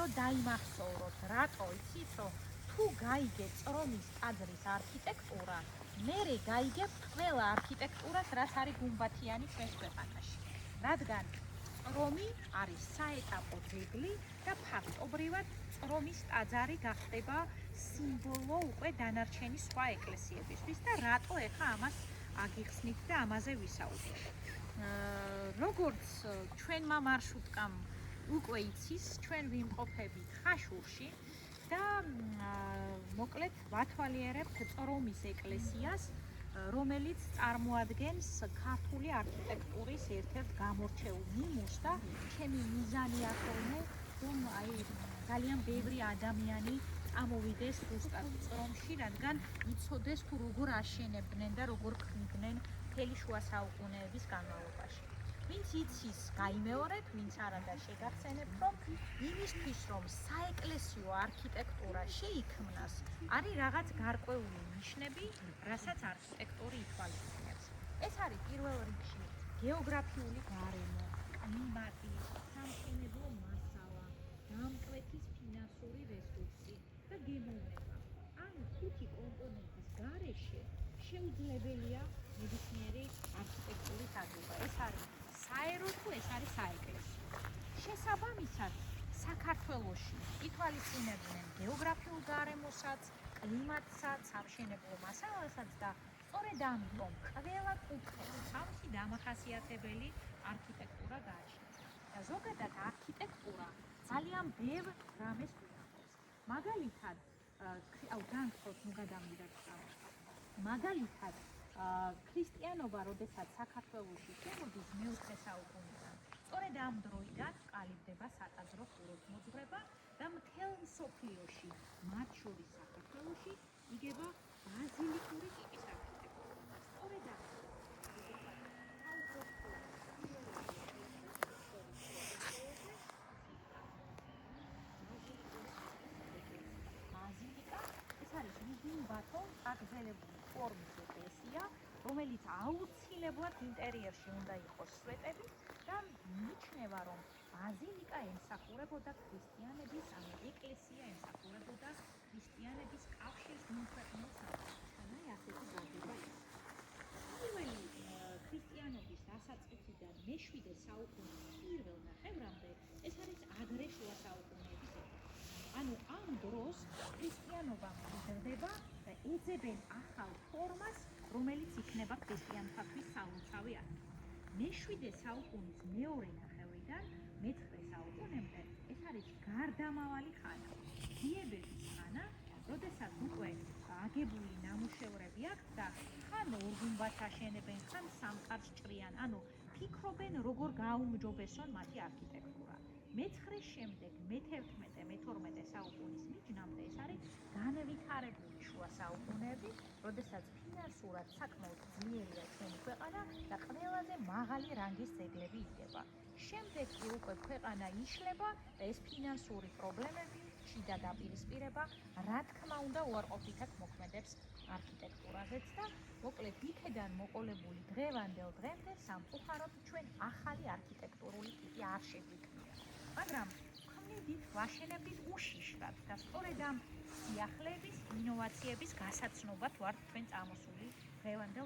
რომ დაიმახსოვროთ, რატო იცით, რომ თუ გაიგე წრომის ტაძრის არქიტექტურა, მერე გაიგებ ყველა არქიტექტურას, რაც არის გუმბათიანი ჩვენს ქვეყანაში. რადგან წრომი არის საეტაპო ძეგლი და ფაქტობრივად წრომის ტაძარი გახდება სიმბოლო უკვე დანარჩენი სხვა ეკლესიებისთვის და რატო ეხა ამას აგიხსნით და ამაზე ვისაუბრეთ. როგორც ჩვენმა მარშრუტკამ უკვე იცის, ჩვენ ვიმყოფებით ხაშურში და მოკლედ ვათვალიერებთ წრომის ეკლესიას, რომელიც წარმოადგენს ქართული არქიტექტურის ერთ-ერთ გამორჩეულ ნიმუშს და ჩემი მიზანია ხოლმე, რომ ძალიან ბევრი ადამიანი წამოვიდეს ზუსტად წრომში, რადგან იცოდეს თუ როგორ აშენებდნენ და როგორ ქმნიდნენ მთელი შუა საუკუნეების განმავლობაში. ვინც იცის, გაიმეორეთ, ვინც არა და შეგახსენებთ, რომ იმისთვის, რომ საეკლესიო არქიტექტურა შეიქმნას, არის რაღაც გარკვეული ნიშნები, რასაც არქიტექტორი ითვალისწინებს. ეს არის პირველ რიგში გეოგრაფიული გარემო, კლიმატი, სამშენებლო მასალა, დამკვეთის ფინანსური რესურსი და გემოვნება. ამ ხუთი კომპონენტის გარეშე შეუძლებელია ნებისმიერი არქიტექტურის აგება. ეს არის საერო თუ ეს არის საეკლესიო. შესაბამისად, საქართველოში ითვალისწინებდნენ გეოგრაფიულ გარემოსაც, კლიმატსაც, სამშენებლო მასალასაც და სწორედ ამიტომ ყველა კუთხეში თავისი დამახასიათებელი არქიტექტურა გააჩნია. და ზოგადად არქიტექტურა ძალიან ბევრ რამეს ვინახავს. მაგალითად, განხსოვთ, ნუ გადავიდეთ სწავლას. მაგალითად, ქრისტიანობა, როდესაც საქართველოში შემოდის მე-4 საუკუნიდან, სწორედ ამ დროიდან ყალიბდება სატაძრო ხუროთმოძღვრება და მთელ მსოფლიოში, მათ შორის საქართველოში, იგება ბაზილიკური ტიპის არქიტექტურა. სწორედ ამ ბაზილიკა ეს არის მიგუმბათო აგზელებული ფორმის ეკლესია, რომელიც აუცილებლად ინტერიერში უნდა იყოს სვეტები და მიიჩნევა, რომ ბაზილიკა ემსახურებოდა ქრისტიანების, ანუ ეკლესია ემსახურებოდა ქრისტიანების კავშირს მიმოქმედებელ სამყაროსთან. ასეთი გაგება იყო. პირველი ქრისტიანობის დასაწყისიდან მე-7 საუკუნის პირველ ნახევრამდე ეს არის ადრე შუა საუკუნეების ეპოქა. ანუ ამ დროს ქრისტიანობა მდიდრდება და ეძებენ ახალ ფორმას, რომელიც იქნება ქრისტიანთათვის სალოცავი ადგილი. მე-7 საუკუნის მეორე ნახევრიდან მე-9 საუკუნემდე ეს არის გარდამავალი ხანა, ძიებების ხანა, როდესაც უკვე აგებული ნამუშევრები აქვს და ხან ორგუმბათს აშენებენ, ხან სამყაროს ჭრიან, ანუ ფიქრობენ როგორ გაუმჯობესონ მათი არქიტექტურა. მე-9 შემდეგ, მე-11, მე-12 საუკუნის მიჯნამდე ეს არის განვითარებული შუა საუკუნეები, როდესაც ფინანსურად საკმაოდ ძლიერია ჩვენი ქვეყანა და ყველაზე მაღალი რანგის ძეგლები იდგება. შემდეგ კი უკვე ქვეყანა იშლება და ეს ფინანსური პრობლემები, შიდა დაპირისპირება, რა თქმა უნდა, უარყოფითად მოქმედებს არქიტექტურაზეც და მოკლედ იქედან მოყოლებული დღევანდელ დღემდე სამწუხაროდ ჩვენ ახალი არქიტექტურული ტიპი არ შეგვიქმნია. მაგრამ ქმნით, ვაშენებთ უშიშრად და სწორედ ამ სიახლეების, ინოვაციების გასაცნობად ვართ ჩვენ წამოსული დღევანდელ